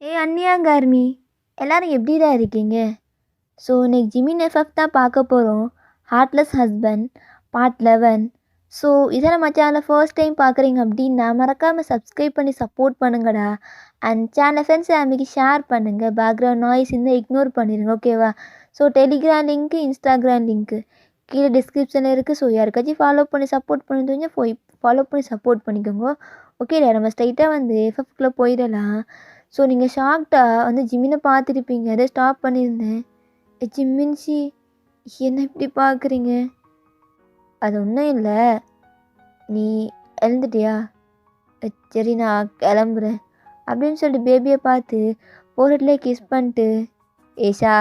அன்னியா கார்மி, எல்லாரும் எப்படிடா இருக்கீங்க? ஸோ இன்னைக்கு ஜிமின் எஃப்எஃப் தான் பார்க்க போகிறோம். Heartless husband part 11. ஸோ இதை நம்ம சேனலை ஃபர்ஸ்ட் டைம் பார்க்குறீங்க அப்படின்னா மறக்காமல் சப்ஸ்கிரைப் பண்ணி சப்போர்ட் பண்ணுங்கடா. அண்ட் சேனல் ஃப்ரெண்ட்ஸ் ஃபேமிலிக்கு ஷேர் பண்ணுங்கள். பேக்ரவுண்ட் நாய்ஸ் இருந்தால் இக்னோர் பண்ணிடுங்க, ஓகேவா? So Telegram link, Instagram link கீழே டிஸ்கிரிப்ஷனில் இருக்குது. ஸோ யாருக்காச்சும் ஃபாலோ பண்ணி சப்போர்ட் பண்ணி தெரிஞ்சால் போய் ஃபாலோ பண்ணி சப்போர்ட் பண்ணிக்கோங்க. ஓகேடா, நம்ம ஸ்ட்ரைட்டாக வந்து எஃப்எஃப்குள்ளே போயிடலாம். ஸோ நீங்கள் ஷாக்டாக வந்து ஜிம்மினை பார்த்துருப்பீங்க, அதை ஸ்டாப் பண்ணியிருந்தேன். ஜிம்மின்சி, என்ன இப்படி பார்க்குறீங்க? அது ஒன்றும் இல்லை, நீ எழுந்துட்டியா? சரி நான் கிளம்புறேன் அப்படின்னு சொல்லிட்டு பேபியை பார்த்து போர்ட்லேயே கிஸ் பண்ணிட்டு, ஏஷா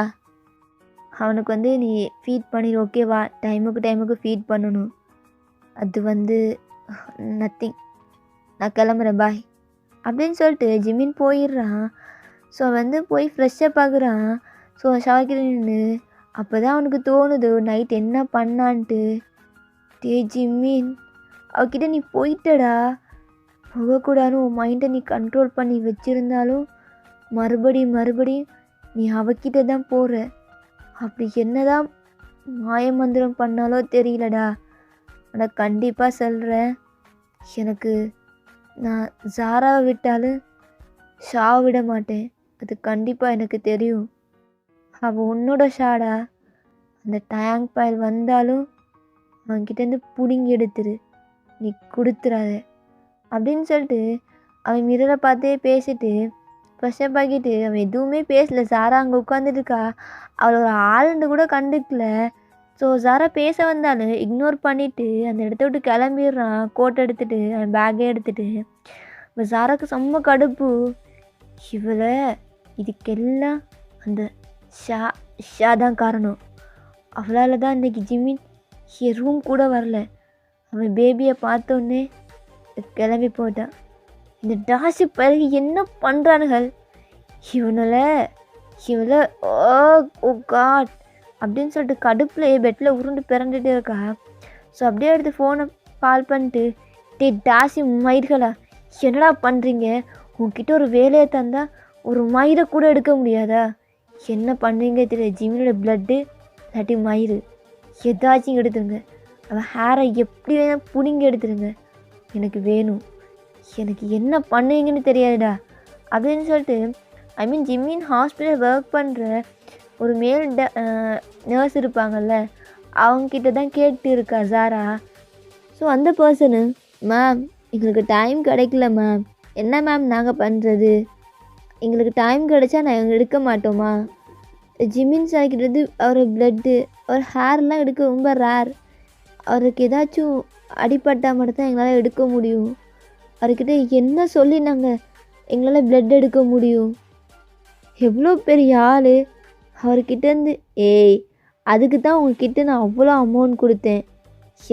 அவனுக்கு வந்து நீ ஃபீட் பண்ணிடு, ஓகேவா? டைமுக்கு ஃபீட் பண்ணணும். அது வந்து நத்திங், நான் கிளம்புறேன், பாய் அப்படின்னு சொல்லிட்டு ஜிம்மின் போயிடுறான். ஸோ வந்து போய் ஃப்ரெஷ்ஷப் ஆகுறான். ஸோ ஷாக்கில் நின்று அப்போ தான் அவனுக்கு தோணுது நைட் என்ன பண்ணான்ட்டு. ஜிம்மின், அவகிட்ட நீ போயிட்டடா, போகக்கூடாதுன்னு உன் மைண்டை நீ கண்ட்ரோல் பண்ணி வச்சுருந்தாலும் மறுபடியும் நீ அவகிட்ட தான் போகிற. அப்படி என்னதான் மாயமந்திரம் பண்ணாலோ தெரியலடா. ஆனால் கண்டிப்பாக சொல்கிறேன், எனக்கு நான் ஜாராவை விட்டாலும் ஷாவை விட மாட்டேன். அது கண்டிப்பாக எனக்கு தெரியும். அவள் உன்னோட ஷாடா. அந்த டேங்க் பாயில் வந்தாலும் அவன்கிட்டேருந்து பிடுங்கி எடுத்துரு, நீ கொடுத்துறாத அப்படின்னு சொல்லிட்டு அவன் மிரரை பார்த்தே பேசிட்டு ஃப்ரெஷ்ஷப் ஆகிட்டு அவன் எதுவுமே பேசலை. சாரா அங்கே உட்காந்துட்டு இருக்கா, அவளை ஒரு ஆளுண்டு கூட கண்டுக்கல. ஸோ சாரா பேச வந்தாலும் இக்னோர் பண்ணிவிட்டு அந்த இடத்த விட்டு கிளம்பிடுறான். கோட்டை எடுத்துகிட்டு அவன் பேக்கே எடுத்துகிட்டு. இப்போ சாராக்கு செம்ம கடுப்பு. இவளை இதுக்கெல்லாம் அந்த ஷா தான் காரணம். அவளால் தான் இன்றைக்கி ஜிம்மின் ரூம் கூட வரல. அவன் பேபியை பார்த்தோன்னே கிளம்பி போட்டான். இந்த டாஷி பிறகு என்ன பண்ணுறானுகள் இவனை ஓ காட் அப்படின்னு சொல்லிட்டு கடுப்பில் பெட்டில் உருண்டு பிறண்டுட்டே இருக்கா. ஸோ அப்படியே எடுத்து ஃபோனை கால் பண்ணிட்டு, டாஷி மயிர்களா, என்னடா பண்ணுறீங்க? உங்ககிட்ட ஒரு வேலையை தந்தால் ஒரு மயிரை கூட எடுக்க முடியாதா? என்ன பண்ணுறீங்க தெரியல. ஜிம்மினோட ப்ளட்டு இல்லாட்டி மயிறு ஏதாச்சும் எடுத்துருங்க. அவன் ஹேரை எப்படி வேணால் பிடுங்கி எடுத்துருங்க, எனக்கு வேணும். எனக்கு என்ன பண்ணுவீங்கன்னு தெரியாதுடா அப்படின்னு சொல்லிட்டு ஜிம்மின் ஹாஸ்பிட்டல் ஒர்க் பண்ணுற ஒரு மேல் நர்ஸ் இருப்பாங்கள்ல, அவங்கக்கிட்ட தான் கேட்டு இருக்கா ஜாரா. ஸோ அந்த பர்சனு, மேம் எங்களுக்கு டைம் கிடைக்கல மேம், என்ன மேம் நாங்கள் பண்ணுறது? எங்களுக்கு டைம் கிடைச்சா நாங்கள் எடுக்க மாட்டோமா? ஜிம்மின் சாய்க்கிறது அவர் ப்ளட்டு, அவர் ஹேர்லாம் எடுக்க ரொம்ப ரேர். அவருக்கு ஏதாச்சும் அடிப்பட்டால் மட்டும்தான் எங்களால் எடுக்க முடியும். அவர்கிட்ட என்ன சொல்லி நாங்கள் எங்களால் ப்ளட் எடுக்க முடியும்? எவ்வளோ பெரிய ஆள் அவர்கிட்டேருந்து. அதுக்கு தான் உங்ககிட்ட நான் அவ்வளோ அமௌண்ட் கொடுத்தேன்.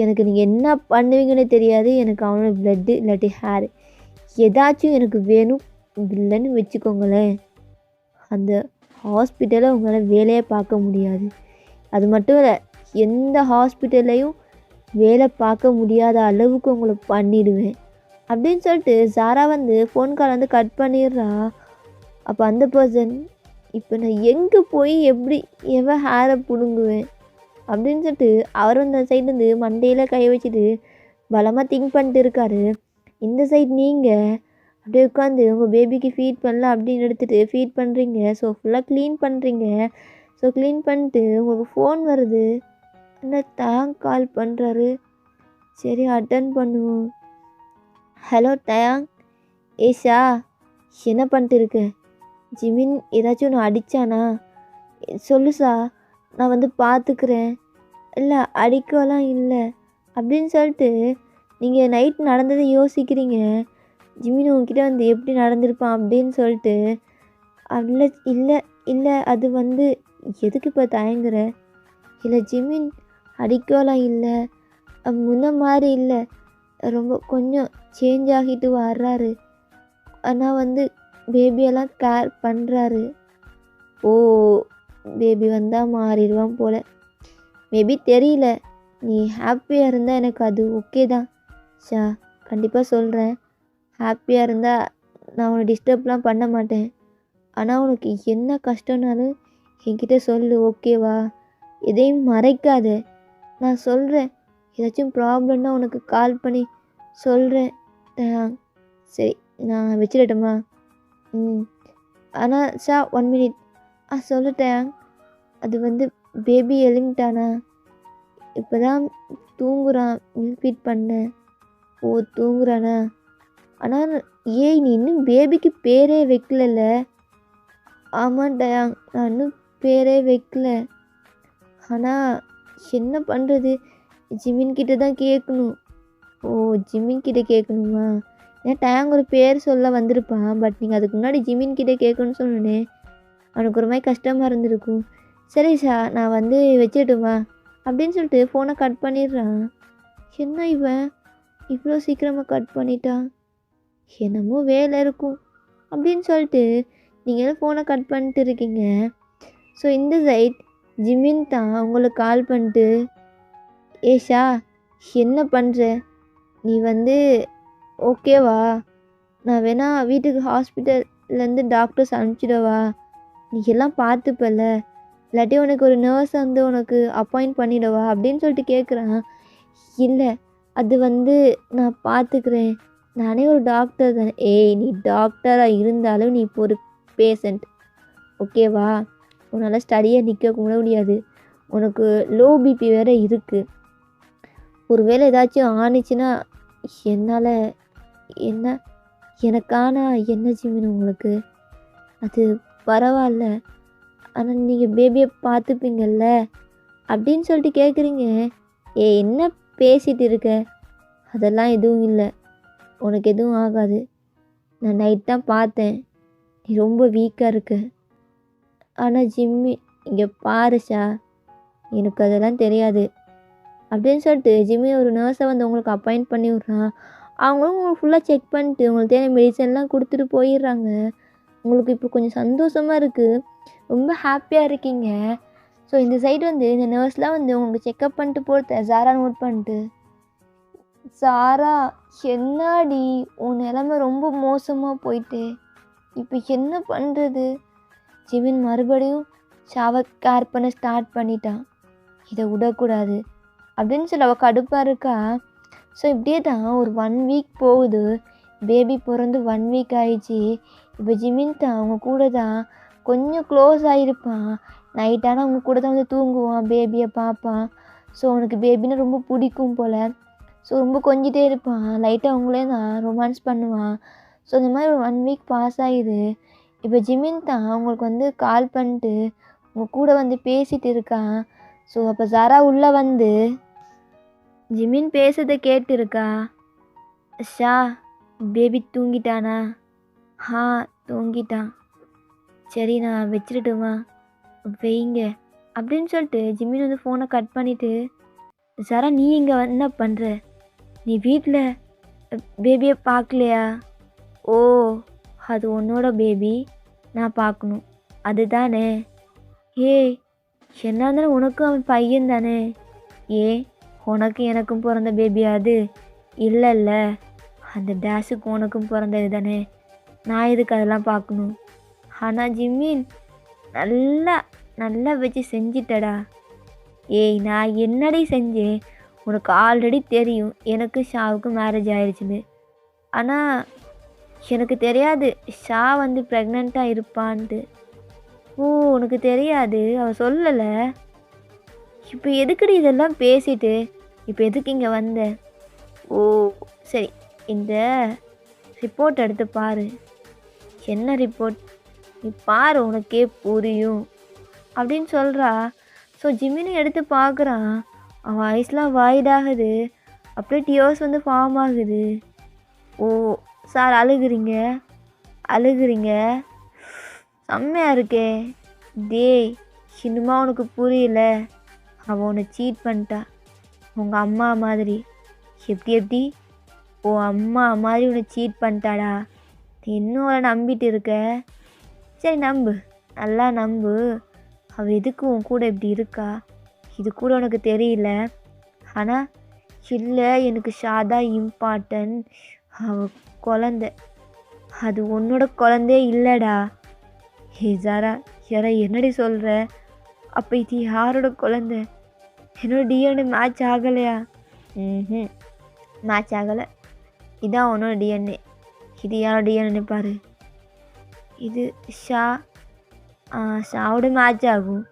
எனக்கு நீங்கள் என்ன பண்ணுவீங்கன்னு தெரியாது. எனக்கு அவனோட ப்ளட்டு இல்லாட்டி ஹேர் ஏதாச்சும் எனக்கு வேணும், இல்லைன்னு வச்சுக்கோங்களேன். அந்த ஹாஸ்பிட்டலில் உங்களால் வேலையை பார்க்க முடியாது. அது மட்டும் இல்லை, எந்த ஹாஸ்பிட்டல்லையும் வேலை பார்க்க முடியாத அளவுக்கு உங்களை பண்ணிடுவேன் அப்படின்னு சொல்லிட்டு சாரா வந்து ஃபோன் கால் வந்து கட் பண்ணிடுறா. அப்போ அந்த பர்சன், இப்போ நான் எங்கே போய் எப்படி எவன் ஹேரை பிடுங்குவேன் அப்படின்னு சொல்லிட்டு அவர் அந்த சைட்லேருந்து மண்டையில் கை வச்சுட்டு பலமாக திங்க் பண்ணிட்டு இருக்காரு. இந்த சைட் நீங்கள் அப்படியே உட்காந்து உங்கள் பேபிக்கு ஃபீட் பண்ணலாம் அப்படின்னு எடுத்துகிட்டு ஃபீட் பண்ணுறீங்க. ஸோ ஃபுல்லாக க்ளீன் பண்ணுறீங்க. ஸோ க்ளீன் பண்ணிட்டு உங்களுக்கு ஃபோன் வருது. என்ன டயாங் கால் பண்ணுறாரு. சரி அட்டன் பண்ணுவோம். ஹலோ டயாங், ஏஷா என்ன பண்ணிட்டு இருக்க? ஜிமின் ஏதாச்சும் ஒன்று அடித்தானா? சொல்லு சார், நான் வந்து பார்த்துக்கிறேன். இல்லை அடிக்கலாம் இல்லை அப்படின்னு சொல்லிட்டு நீங்கள் நைட் நடந்ததை யோசிக்கிறீங்க. ஜிமின் உங்ககிட்ட வந்து எப்படி நடந்திருப்பான் அப்படின்னு சொல்லிட்டு. இல்லை இல்லை இல்லை அது வந்து எதுக்கு இப்போ தயங்குற? இல்லை ஜிமின் அடிக்கலாம் இல்லை, முன்ன மாதிரி இல்லை, ரொம்ப கொஞ்சம் சேஞ்ச் ஆகிட்டு வர்றாரு. ஆனால் வந்து பேபியெல்லாம் கேர் பண்ணுறாரு. ஓ, பேபி வந்தால் மாறிடுவான் போல். மேபி தெரியல, நீ ஹாப்பியாக இருந்தால் எனக்கு அது ஓகே தான் ஷா. கண்டிப்பாக சொல்கிறேன், ஹாப்பியாக இருந்தால் நான் உன்னை டிஸ்டர்ப்லாம் பண்ண மாட்டேன். ஆனால் உனக்கு என்ன கஷ்டம்னாலும் என்கிட்ட சொல்லு, ஓகேவா? எதையும் மறைக்காத. நான் சொல்கிறேன். ஏதாச்சும் ப்ராப்ளம்னா உனக்கு கால் பண்ணி சொல்கிறேன். சரி, நான் வச்சிடட்டுமா? ம். ஆனால் சார் 1 மினிட். சொல்லிட்டேன். அது வந்து பேபி எழுந்துட்டானா? இப்போ தான் தூங்குறான். மில்க் ஃபீட் பண்ணேன். ஓ, தூங்குறானா? ஆனால் ஏய், நீ இன்னும் பேபிக்கு பேரே வைக்கலல்ல? ஆமாண்டா, நான் இன்னும் பேரே வைக்கல. ஆனால் என்ன பண்ணுறது? ஜிமின் கிட்ட தான் கேட்கணும். ஓ, ஜிமின் கிட்ட கேட்கணுமா? ஏன் டேங் ஒரு பேர் சொல்ல வந்திருப்பான். பட் நீங்கள் அதுக்கு முன்னாடி ஜிமின் கிட்ட கேட்கணும்னு சொன்னோன்னே அவனுக்கு ஒரு மாதிரி கஷ்டமாக இருந்திருக்கும். சரி சார், நான் வந்து வச்சிடட்டுமா அப்படின்னு சொல்லிட்டு ஃபோனை கட் பண்ணிடுறான். என்ன இவன் இவ்வளோ சீக்கிரமாக கட் பண்ணிட்டான்? என்னமோ வேலை இருக்கும் அப்படின்னு சொல்லிட்டு நீங்கள் ஃபோனை கட் பண்ணிட்டு இருக்கீங்க. ஸோ இந்த சைட் ஜிமின் தான் உங்களுக்கு கால் பண்ணிட்டு, ஏஷா என்ன பண்ணுற? நீ வந்து ஓகேவா? நான் வேணா வீட்டுக்கு ஹாஸ்பிட்டல்லேருந்து டாக்டர்ஸ் அனுப்பிச்சிடவா? நீ எல்லாம் பார்த்துப்பல, இல்லாட்டி உனக்கு ஒரு நர்ஸ் வந்து உனக்கு அப்பாயிண்ட் பண்ணிடவா அப்படின்னு சொல்லிட்டு கேட்குறான். இல்லை, அது வந்து நான் பார்த்துக்கிறேன், நானே ஒரு டாக்டர் தானே. ஏய், நீ டாக்டராக இருந்தாலும் நீ இப்போ ஒரு பேஷண்ட், ஓகேவா? உன்னால் ஸ்டடியாக நிற்க கூட முடியாது. உனக்கு லோ பிபி வேறு இருக்குது. ஒருவேளை ஏதாச்சும் ஆணிச்சுன்னா என்னால் என்ன எனக்கான என்ன ஜிமின் உங்களுக்கு? அது பரவாயில்ல, ஆனால் நீங்கள் பேபியை பார்த்துப்பீங்கள்ல அப்படின்னு சொல்லிட்டு கேட்குறீங்க. என்ன பேசிகிட்டு இருக்க? அதெல்லாம் எதுவும் இல்லை, உனக்கு எதுவும் ஆகாது. நான் நைட் தான் பார்த்தேன், நீ ரொம்ப வீக்காக இருக்க. ஆனால் ஜிம்மி இங்கே பாருஷா, எனக்கு அதெல்லாம் தெரியாது அப்படின்னு சொல்லிட்டு ஜிம்மி ஒரு நர்ஸை வந்து உங்களுக்கு அப்பாயிண்ட் பண்ணி விட்றான். அவங்களும் உங்களுக்கு ஃபுல்லாக செக் பண்ணிட்டு உங்களுக்கு தேவை மெடிசன்லாம் கொடுத்துட்டு போயிடுறாங்க. உங்களுக்கு இப்போ கொஞ்சம் சந்தோஷமாக இருக்குது, ரொம்ப ஹாப்பியாக இருக்கீங்க. ஸோ இந்த சைடு வந்து இந்த நர்ஸ்லாம் வந்து உங்களுக்கு செக்கப் பண்ணிட்டு போகிறத சாரா நோட் பண்ணிட்டு, சாரா என்னாடி உன் நிலமை ரொம்ப மோசமாக போயிட்டு, இப்போ என்ன பண்ணுறது? ஜிமின் மறுபடியும் ஷாவை கேர் பண்ண ஸ்டார்ட் பண்ணிட்டான். இதை விடக்கூடாது அப்படின்னு சொல்லி அவள் கடுப்பாக இருக்கா. ஸோ இப்படியே தான் ஒரு 1 வீக் போகுது. பேபி பிறந்து 1 வீக் ஆயிடுச்சு. இப்போ ஜிமின் தான் அவங்க கூட தான் கொஞ்சம் க்ளோஸ் ஆகிருப்பான். நைட்டானால் அவங்க கூட தான் வந்து தூங்குவான், பேபியை பார்ப்பான். ஸோ அவனுக்கு பேபின்னா ரொம்ப பிடிக்கும் போல். ஸோ ரொம்ப கொஞ்சிட்டே இருப்பான், லைட்டாக அவங்களே தான் ரொமான்ஸ் பண்ணுவான். ஸோ இந்த மாதிரி ஒரு 1 வீக் பாஸ் ஆகிடுது. இப்போ ஜிமின் தான் அவங்களுக்கு வந்து கால் பண்ணிட்டு அவங்க கூட வந்து பேசிகிட்டு இருக்கான். ஸோ அப்போ சாரா உள்ளே வந்து ஜிமின் பேசுறதை கேட்டு இருக்கா. ஷா, பேபி தூங்கிட்டானா? தூங்கிட்டான். சரி, நான் வச்சிடட்டுமா? வைங்க அப்படின்னு சொல்லிட்டு ஜிமின் வந்து ஃபோனை கட் பண்ணிவிட்டு, சாரா நீ இங்கே என்ன பண்ணுற? நீ வீட்டில் பேபியை பார்க்கலையா? ஓ, அது உன்னோட பேபி, நான் பார்க்கணும் அதுதானே? ஏய், என்ன இருந்தாலும் உனக்கும் அவன் பையன் தானே? உனக்கு எனக்கும் பிறந்த பேபியா அது? இல்லைல்ல, அந்த டேஷுக்கு உனக்கும் பிறந்தது தானே, நான் எதுக்கு அதெல்லாம் பார்க்கணும்? ஆனால் ஜிம்மின் நல்லா நல்லா வச்சு செஞ்சிட்டடா. நான் என்னடி செஞ்சேன்? உனக்கு ஆல்ரெடி தெரியும் எனக்கு ஷாவுக்கு மேரேஜ் ஆயிடுச்சுன்னு. ஆனால் எனக்கு தெரியாது ஷா வந்து ப்ரெக்னெண்ட்டாக இருப்பான்ட்டு. ஓ, உனக்கு தெரியாது, அவள் சொல்லலை. இப்போ எதுக்குடி இதெல்லாம் பேசிட்டு இப்போ எதுக்கு இங்கே வந்த? ஓ சரி, இந்த ரிப்போர்ட் எடுத்து பாரு. என்ன ரிப்போர்ட்? நீ பாரு, உனக்கே புரியும் அப்படின்னு சொல்கிறா. ஸோ ஜிமினி எடுத்து பார்க்குறான். அவன் ஐஸ்லாம் வாய்டாகுது, அப்படியே டியர்ஸ் வந்து ஃபார்ம் ஆகுது. ஓ சார், அழுகுறீங்க செம்மையாக இருக்கே. டேய், இன்னுமா உனக்கு புரியல? அவன் உன்னை சீட் பண்ணிட்டா, உங்கள் அம்மா மாதிரி. எப்படி ஓ அம்மா மாதிரி உன்னை சீட் பண்ணிட்டாடா. நீ இன்னும் அவளை நம்பிட்டு இருக்க? சரி நம்பு, நல்லா நம்பு. அவள் எதுக்கு உன் கூட இப்படி இருக்கா? இது கூட உனக்கு தெரியல. ஆனால் இல்லை, எனக்கு ஷாதா இம்பார்ட்டன்ட். அவள் குழந்த, அது உன்னோட குழந்தையே இல்லைடா. ஹே ஜாரா, யாரா என்னடி சொல்கிற? அப்போ இது யாரோட குழந்தை? என்னோட டிஎன்ஏ மேட்ச் ஆகலையா? ம் மேட்ச் ஆகலை. இதான் உன்னோட டிஎன்ஏ. இது யாரோட டிஎன்ஏ பாரு. இது ஷாவோட மேட்ச் ஆகும்.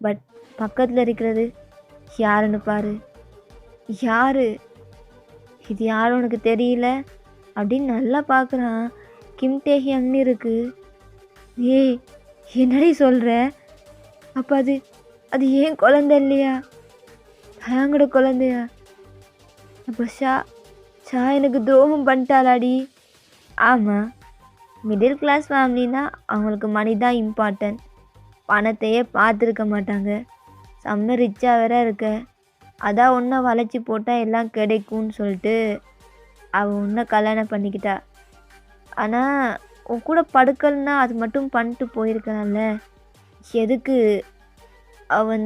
பட் பக்கத்தில் இருக்கிறது யாருன்னு பாரு. யார் இது? யாரும் உனக்கு தெரியல அப்படின்னு நல்லா பார்க்குறான். கிம் டேஹியங்னு இருக்கு. ஏய், என்னடி சொல்கிற? அப்போ அது ஏன் குழந்தை இல்லையா? ஹேங்கோட குழந்தையா? அப்போ ஷா எனக்கு துரோகம் பண்ணிட்டாளாடி. ஆமாம், மிடில் கிளாஸ் ஃபேமிலினா அவங்களுக்கு மணி தான் இம்பார்ட்டன்ட். பணத்தையே பார்த்துருக்க மாட்டாங்க. செம்ம ரிச்சாக வேற இருக்க. அதான் ஒன்றை வளைச்சி போட்டால் எல்லாம் கிடைக்கும்னு சொல்லிட்டு அவள் ஒன்றை கல்யாணம் பண்ணிக்கிட்டா. ஆனால் உன் கூட படுக்கலைன்னா அது மட்டும் பண்ணிட்டு போயிருக்கலாம்ல. எதுக்கு அவள்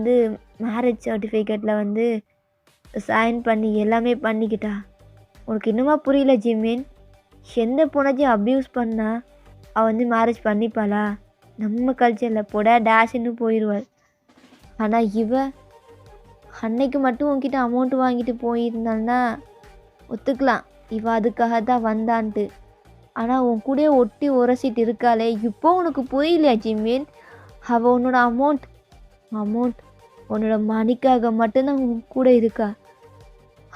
மேரேஜ் சர்டிஃபிகேட்டில் சைன் பண்ணி எல்லாமே பண்ணிக்கிட்டா? உனக்கு இன்னுமா புரியல ஜிமின்? எந்த பொண்ணாச்சும் அப்யூஸ் பண்ணால் அவள் மேரேஜ் பண்ணிப்பாளா? நம்ம கல்ச்சரில் போட டேஷ்ன்னு போயிடுவாள். ஆனால் அன்னைக்கு மட்டும் உன்கிட்ட அமௌண்ட் வாங்கிட்டு போயிருந்தான்னா ஒத்துக்கலாம், இவள் அதுக்காக தான் வந்தான்ட்டு. ஆனால் உன் கூட ஒட்டி உரசிட்டு இருக்காளே, இப்போ உனக்கு புரியலையா ஜிமின்? அவள் உன்னோட அமௌண்ட் உன்னோட மணிக்காக மட்டும்தான் உன் கூட இருக்கா.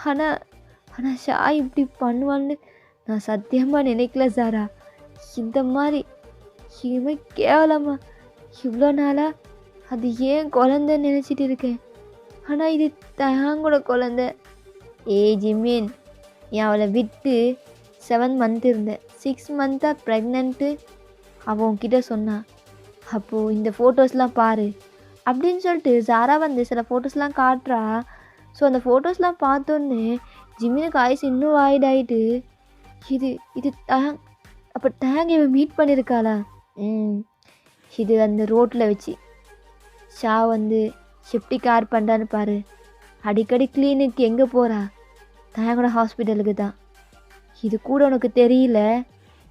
ஆனால் ஷா இப்படி பண்ணுவான்னு நான் சத்தியமாக நினைக்கல சாரா. இந்த மாதிரி இவன் கேவலமா இவ்வளோ நாளாக அது ஏன் குழந்தைன்னு நினச்சிட்டு இருக்கேன். ஆனால் இது தயாங்கோட குழந்தை. ஜிமின், என் அவளை விட்டு 7 மந்த் இருந்தேன். 6 மந்த்தாக ப்ரெக்னென்ட்டு அவன் உன்கிட்ட சொன்னான். அப்போது இந்த ஃபோட்டோஸ்லாம் பாரு அப்படின்னு சொல்லிட்டு ஜாரா சில ஃபோட்டோஸ்லாம் காட்டுறா. ஸோ அந்த ஃபோட்டோஸ்லாம் பார்த்தோன்னே ஜிமினுக்கு ஆயுசு இன்னும் வாய்டாயிட்டு. இது அப்போ டேங் இவன் மீட் பண்ணியிருக்காளா? இது அந்த ரோட்டில் வச்சு ஷா எப்படி கேர் பண்ணுறான்னு பாரு. அடிக்கடி கிளினிக் எங்கே போகிறா? டேங்கோட ஹாஸ்பிட்டலுக்கு தான். இது கூட உனக்கு தெரியல.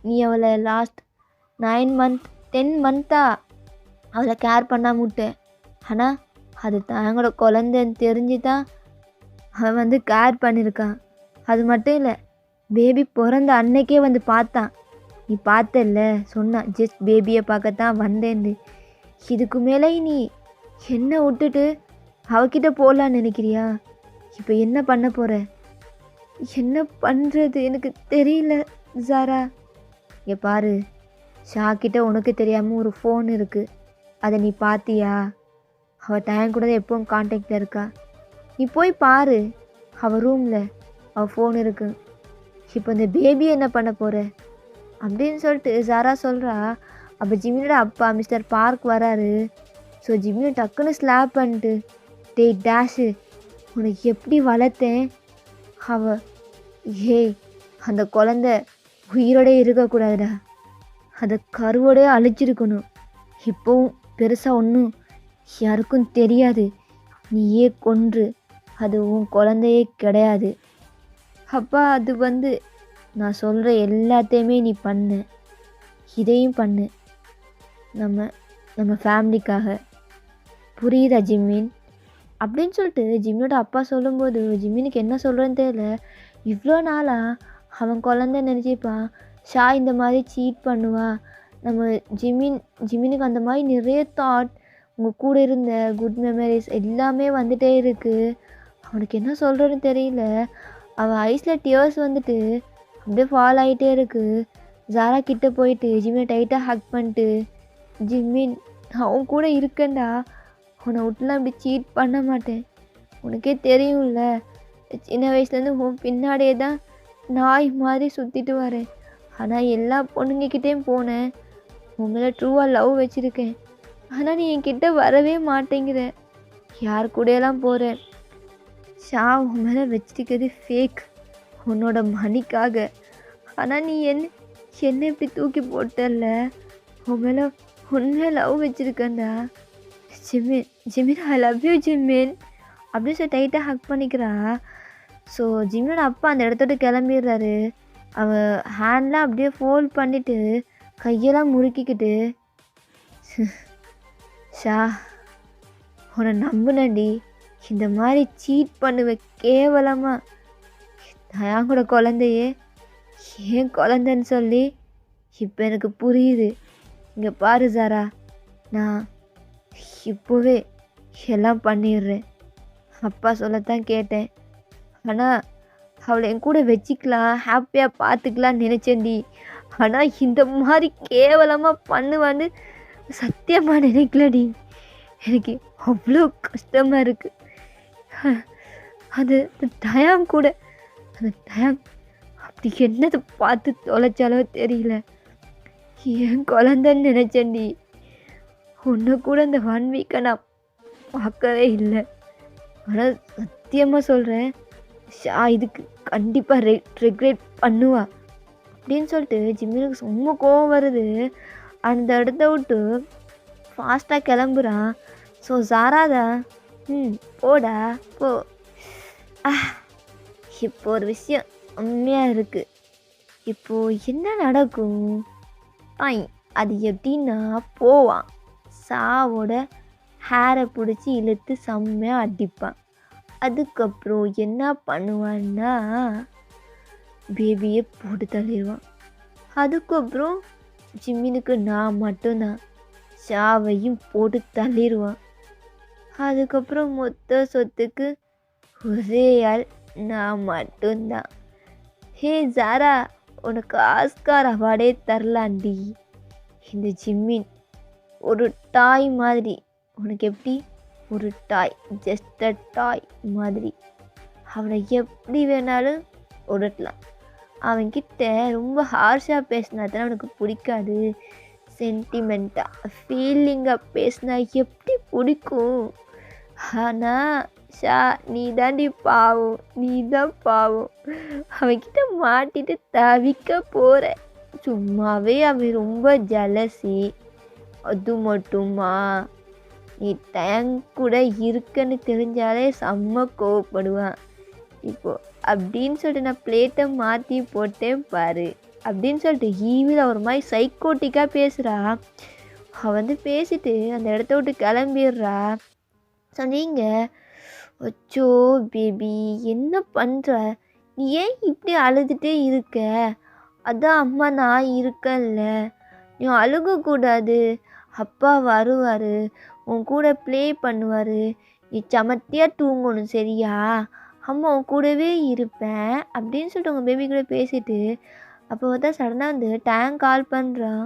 நீ அவளை லாஸ்ட் 9 மந்த் 10 மந்த்தாக அவளை கேர் பண்ணாம விட்டேன். ஆனால் அது டேங்கோட குழந்தைன்னு தெரிஞ்சு தான் அவன் கேர் பண்ணியிருக்கான். அது மட்டும் இல்லை, பேபி பிறந்த அன்னைக்கே பார்த்தான். நீ பார்த்தல்ல, சொன்னான் ஜஸ்ட் பேபியை பார்க்கத்தான் வந்தேன்னு. இதுக்கு மேலே நீ என்ன விட்டுட்டு அவகிட்ட போகலான்னு நினைக்கிறியா? இப்போ என்ன பண்ண போகிற? என்ன பண்ணுறது எனக்கு தெரியல ஜாரா. இங்கே பாரு, ஷாக்கிட்ட உனக்கு தெரியாமல் ஒரு ஃபோன் இருக்குது. அதை நீ பார்த்தியா? அவள் டைம் கூட எப்பவும் கான்டாக்டில் இருக்கா. நீ போய் பாரு, அவள் ரூமில் அவள் ஃபோன் இருக்கு. இப்போ இந்த பேபி என்ன பண்ண போகிற அப்படின்னு சொல்லிட்டு ஜாரா சொல்கிறா. அப்போ ஜிமினோட அப்பா மிஸ்டர் பார்க் வராரு. ஸோ ஜிமினை டக்குன்னு ஸ்லாப் பண்ணிட்டு, டேய் டேஷு, உனக்கு எப்படி வளர்த்தேன்? அந்த குழந்த உயிரோட இருக்கக்கூடாதுடா, அதை கருவோட அழிச்சிருக்கணும். இப்போவும் பெருசாக ஒன்றும் யாருக்கும் தெரியாது. நீயே கொன்று, அது உன் குழந்தையே கிடையாது. அப்பா அது நான் சொல்கிற எல்லாத்தையுமே நீ பண்ணு, இதையும் பண்ணு, நம்ம ஃபேமிலிக்காக, புரியுதா ஜிமின்? அப்படின்னு சொல்லிட்டு ஜிம்மியோட அப்பா சொல்லும்போது ஜிமினுக்கு என்ன சொல்கிறேன்னு தெரியல. இவ்வளோ நாளாக அவன் குழந்தை நினச்சிப்பான் ஷா இந்த மாதிரி சீட் பண்ணுவா. நம்ம ஜிமினுக்கு அந்த மாதிரி நிறைய தாட், உங்கள் கூட இருந்த குட் மெமரிஸ் எல்லாமே வந்துகிட்டே இருக்குது. அவனுக்கு என்ன சொல்கிறேன்னு தெரியல. அவன் ஐஸில் டியர்ஸ் அப்படியே ஃபால் ஆகிட்டே இருக்குது. ஜாரா கிட்டே போயிட்டு ஜிமினை டைட்டாக ஹக் பண்ணிட்டு, ஜிமின் அவன் கூட இருக்கேன்டா, உன்னை விட்டுலாம் இப்படி சீட் பண்ண மாட்டேன். உனக்கே தெரியும்ல, சின்ன வயசுலேருந்து உன் பின்னாடியே தான் நாய் மாதிரி சுற்றிட்டு வரேன். ஆனால் எல்லா பொண்ணுங்கக்கிட்டேயும் போனேன், உன் மேலே ட்ரூவாக லவ் வச்சுருக்கேன். ஆனால் நீ என்கிட்ட வரவே மாட்டேங்கிற. யார் கூடையெல்லாம் போகிறேன். ஷா உன் மேலே வச்சிருக்கிறது ஃபேக், உன்னோட மணிக்காக. ஆனால் நீ என்ன இப்படி தூக்கி போட்டல, உன் மேலே உண்மையாக லவ் வச்சுருக்கேன்டா. Jimin I love you Jimin அப்படின்னு சொல்லி டைட்டாக ஹக் பண்ணிக்கிறா. ஸோ ஜிமினோட அப்பா அந்த இடத்தோட கிளம்பிடுறாரு. அவன் ஹேண்ட்லாம் அப்படியே ஃபோல்ட் பண்ணிவிட்டு கையெல்லாம் முறுக்கிக்கிட்டு, ஷா உன்னை நம்புனடி இந்த மாதிரி சீட் பண்ணுவேன் கேவலமாக. நான் கூட குழந்தையே ஏன் குழந்தைன்னு சொல்லி இப்போ எனக்கு புரியுது. இங்கே பாரு சாரா, நான் இப்போவே எல்லாம் பண்ணிடுறேன். அப்பா சொல்லத்தான் கேட்டேன். ஆனால் அவளை என் கூட வச்சுக்கலாம், ஹாப்பியாக பார்த்துக்கலான்னு நினச்சேன்டி. ஆனால் இந்த மாதிரி கேவலமாக பண்ணுவான்னு சத்தியமாக நினைக்கலடி. எனக்கு அவ்வளோ கஷ்டமாக இருக்குது. அது டயம் கூட, அந்த டயம் அப்படி என்னதை பார்த்து தொலைச்சாலோ தெரியல. என் குழந்தைன்னு நினச்சேன்டி. உன்னை கூட இந்த 1 வீக்கை நான் பார்க்கவே இல்லை. ஆனால் சத்தியமாக சொல்கிறேன், ஷா இதுக்கு கண்டிப்பாக ரெக்ரெட் பண்ணுவா அப்படின்னு சொல்லிட்டு ஜிம்மினுக்கு ரொம்ப கோவம் வருது. அந்த இடத்த விட்டு ஃபாஸ்ட்டாக கிளம்புறான். ஸோ சாராதான் போடா போ. இப்போ ஒரு விஷயம் உண்மையாக இருக்குது. இப்போது என்ன நடக்கும்? அது எப்படின்னா போவான், சாவோட ஹேரை பிடிச்சி இழுத்து செம்மையாக அடிப்பான். அதுக்கப்புறம் என்ன பண்ணுவான்னா பேபியை போட்டு தள்ளிடுவான். அதுக்கப்புறம் ஜிம்மினுக்கு நான் மட்டும்தான், ஷாவையும் போட்டு தள்ளிடுவான். அதுக்கப்புறம் மொத்த சொத்துக்கு ஒரே ஆள் நான் மட்டும்தான். ஹே ஜாரா, உனக்கு ஆஸ்கார் அவார்டே தரலாண்டி. இந்த ஜிம்மின் ஒரு டாய் மாதிரி. உனக்கு எப்படி? ஒரு டாய், ஜஸ்ட் அ டாய் மாதிரி. அவனை எப்படி வேணாலும் உடட்டலாம். அவன்கிட்ட ரொம்ப ஹார்ஷாக பேசினா தானே அவனுக்கு பிடிக்காது. சென்டிமெண்ட்டாக ஃபீலிங்காக பேசினா எப்படி பிடிக்கும்? ஆனால் ஷா, நீ தாண்டி பாவம், நீ தான் பாவம். அவன்கிட்ட மாட்டிட்டு தவிக்க போகிற. சும்மாவே அவன் ரொம்ப ஜலசி. அது மட்டுமா, நீ டேங்க் கூட இருக்குன்னு தெரிஞ்சாலே செம்ம கோவப்படுவான். இப்போது அப்படின்னு சொல்லிட்டு நான் பிளேட்டை மாற்றி போட்டேன் பாரு அப்படின்னு சொல்லிட்டு ஈவில் ஒரு மாதிரி சைக்கோட்டிக்காக பேசுகிறா. அவள் வந்து பேசிட்டு அந்த இடத்த விட்டு கிளம்பிடுறா. சொன்னீங்க, அச்சோ பேபி என்ன பண்ணுற, நீ ஏன் இப்படி அழுதுகிட்டே இருக்க? அதான் அம்மா நான் இருக்கேன்ல, நீ அழுகக்கூடாது. அப்பா வருவார், உன் கூட ப்ளே பண்ணுவார், நீ சமத்தியாக தூங்கணும் சரியா? அம்மா உன் கூடவே இருப்பேன் அப்படின்னு சொல்லிட்டு உங்கள் பேபி கூட பேசிட்டு அப்போ தான் சடனாக வந்து டேங்க் கால் பண்ணுறான்.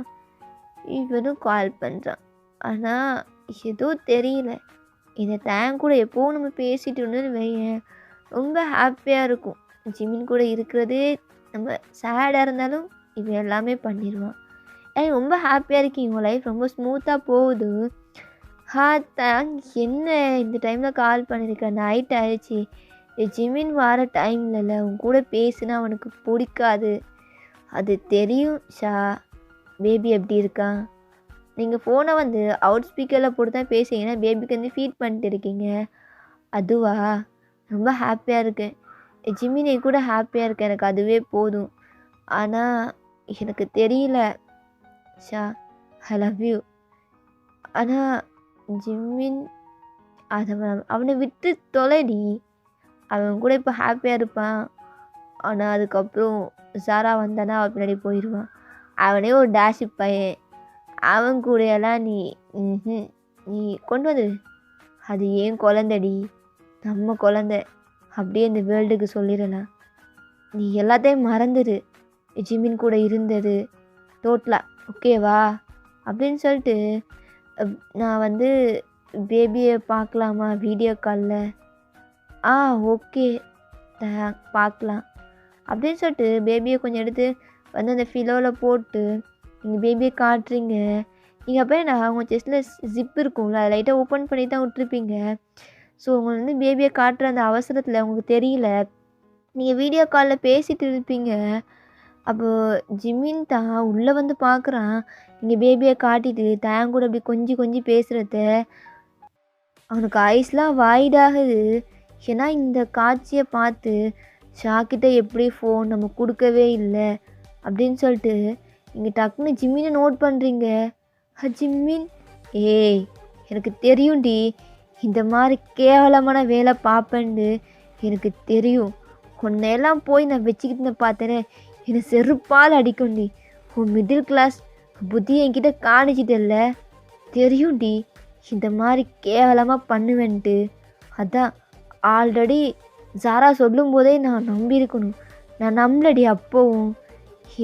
இவனும் கால் பண்ணுறான். ஆனால் ஏதோ தெரியல, இந்த டேங்க் கூட எப்போவும் நம்ம பேசிட்டு இருந்தோன்னு வையேன் ரொம்ப ஹாப்பியாக இருக்கும். ஜிம்மின் கூட இருக்கிறதே நம்ம சேடாக இருந்தாலும் இவன் எல்லாமே பண்ணிடுவான். ஏன் ரொம்ப ஹாப்பியாக இருக்கீங்க, உங்கள் லைஃப் ரொம்ப ஸ்மூத்தாக போகுது. தேங்க். என்ன இந்த டைமில் கால் பண்ணியிருக்கேன்? நைட் ஆயிடுச்சு. ஜிம்மின் வர டைம்லல உன் கூட பேசுனா அவனுக்கு பிடிக்காது, அது தெரியும் ஷா. பேபி எப்படி இருக்கான்? நீங்கள் ஃபோனை வந்து அவுட் ஸ்பீக்கரில் போட்டு தான் பேசுறீங்கன்னா பேபிக்கு வந்து ஃபீட் பண்ணிட்டு இருக்கீங்க. அதுவா? ரொம்ப ஹாப்பியாக இருக்கேன். ஜிம்மின் என் கூட ஹாப்பியாக இருக்கேன், எனக்கு அதுவே போதும். ஆனால் எனக்கு தெரியல ஷா, ஐ லவ் யூ. ஆனால் ஜிம்மின் அவனை விட்டு தொலைடி. அவன் கூட இப்போ ஹாப்பியாக இருப்பான். ஆனால் அதுக்கப்புறம் சாரா வந்தானா அவன் பின்னாடி போயிடுவான். அவனே ஒரு டேஷ் பையன், அவன் கூடையெல்லாம் நீ கொண்டு வந்து அது ஏன் குழந்தடி, நம்ம குழந்த அப்படியே இந்த வேர்ல்டுக்கு சொல்லிடலாம். நீ எல்லாத்தையும் மறந்துடு, ஜிம்மின் கூட இருந்தது டோட்டலாக ஓகேவா அப்படின்னு சொல்லிட்டு நான் வந்து பேபியை பார்க்கலாமா வீடியோ காலில்? ஓகே பார்க்கலாம் அப்படின்னு சொல்லிட்டு பேபியை கொஞ்சம் எடுத்து வந்து அந்த ஃபிலோவில் போட்டு நீங்கள் பேபியை காட்டுறீங்க. நீங்கள் அப்போ நான் உங்கள் செஸ்ட்டில் ஜிப் இருக்கும்ல, அதை லைட்டாக ஓப்பன் பண்ணி தான் விட்டுருப்பீங்க. ஸோ உங்களுக்கு வந்து பேபியை காட்டுற அந்த அவசரத்தில் உங்களுக்கு தெரியல, நீங்கள் வீடியோ காலில் பேசிகிட்டு இருப்பீங்க. அப்போது ஜிம்மின் தான் உள்ளே வந்து பார்க்குறான். நீங்கள் பேபியை காட்டிட்டு தான் கூட அப்படி கொஞ்சி பேசுகிறத அவனுக்கு ஐஸ்லாம் வாய்டாகுது. ஏன்னா இந்த காட்சியை பார்த்து ஷாக்கிட்ட எப்படி ஃபோன் நம்ம கொடுக்கவே இல்லை அப்படின்னு சொல்லிட்டு நீங்கள் டக்குன்னு ஜிம்மினை நோட் பண்ணுறீங்க. ஜிம்மின் ஏய் எனக்கு தெரியும்டி, இந்த மாதிரி கேவலமான வேலை பார்ப்பேன்னு எனக்கு தெரியும். உன்னையெல்லாம் போய் நான் வச்சுக்கிட்டு பார்த்தேனே, என்னை செருப்பால் அடிக்கும்டி. உன் மிடில் கிளாஸ் புத்தி என்கிட்ட காணிச்சிட்டல்ல, தெரியும்டி இந்த மாதிரி கேவலமாக பண்ணுவேன்ட்டு. அதான் ஆல்ரெடி ஜாரா சொல்லும் போதே நான் நம்பியிருக்கணும். நான் நம்பலடி அப்போவும்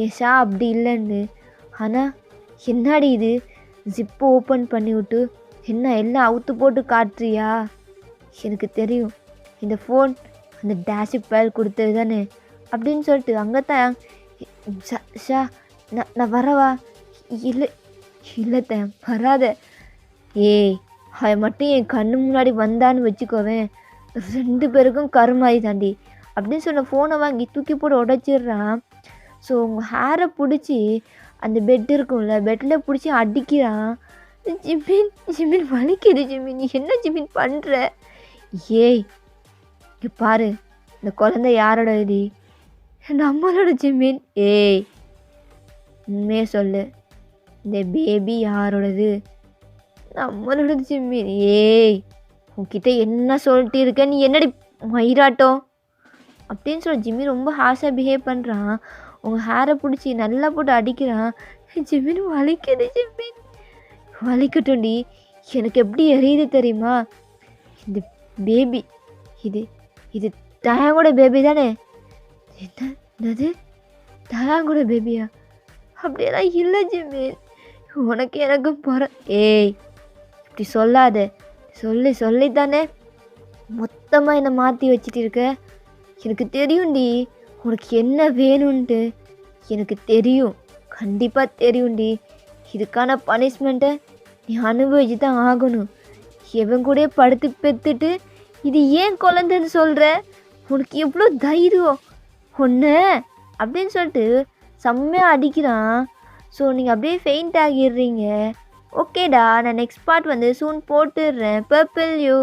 ஏஷா அப்படி இல்லைன்னு. ஆனால் என்னடி இது, ஜிப்பை ஓப்பன் பண்ணி விட்டு என்ன எல்லாம் அவுத்து போட்டு காட்டுறியா? எனக்கு தெரியும் இந்த ஃபோன் அந்த டேஷு பயல் கொடுத்தது தானே அப்படின்னு சொல்லிட்டு அங்கே தான் ஷா நான் வரவா? இல்லை இல்லை தான் வராத. ஏய் அவன் மட்டும் என் கண்ணு முன்னாடி வந்தான்னு வச்சுக்கோவேன், 2 பேருக்கும் கருமாதி தாண்டி அப்படின்னு சொன்ன ஃபோனை வாங்கி தூக்கி போட்டு உடச்சிட்றான். ஸோ உங்கள் ஹேரை பிடிச்சி அந்த பெட் இருக்கும்ல, பெட்டில் பிடிச்சி அடிக்கிறான். ஜிமின் ஜிமின் வலிக்குது ஜிமின், நீ என்ன ஜிமின் பண்ணுற? ஏய் இங்கே பாரு, இந்த குழந்தை யாரோடது? நம்மளோட ஜிமின். ஏய் உண்மையே சொல்லு, இந்த பேபி யாரோடது? நம்மளோட ஜிமின். ஏய் உன்கிட்ட என்ன சொல்லிட்டு இருக்க, நீ என்னடி மயிராட்டம் அப்படின்னு சொல்லி ஜிம்மி ரொம்ப ஹாஷாக பிஹேவ் பண்ணுறான். உங்கள் ஹேரை பிடிச்சி நல்லா போட்டு அடிக்கிறான். ஜிமின் வலிக்குது ஜிமின். வலிக்கட்டும்டி, எனக்கு எப்படி எரியுது தெரியுமா? இந்த பேபி இது இது தயாங்கோட பேபி தானே? என்னது தயாங்கோட பேபியா? அப்படியெல்லாம் இல்லை ஜிமின், உனக்கு எனக்கும் ஏய் இப்படி சொல்லாத. சொல்லித்தானே மொத்தமாக என்னை மாற்றி வச்சுட்டு இருக்க. எனக்கு தெரியும்டி உனக்கு என்ன வேணும்ன்ட்டு, எனக்கு தெரியும், கண்டிப்பாக தெரியும்டி. இதுக்கான பனிஷ்மெண்ட்டை நீ அனுபவிச்சு தான் ஆகணும். எவன் கூட படுத்து பெற்றுட்டு இது ஏன் குழந்தைன்னு சொல்கிற? உனக்கு எவ்வளோ தைரியம் ஒன்று அப்படின்னு சொல்லிட்டு செம்மையாக அடிக்கிறான். ஸோ நீங்கள் அப்படியே ஃபெயிண்ட் ஆகிடுறீங்க. ஓகேடா, நான் நெக்ஸ்ட் பார்ட் வந்து சூன் போட்டுடுறேன். Purple you.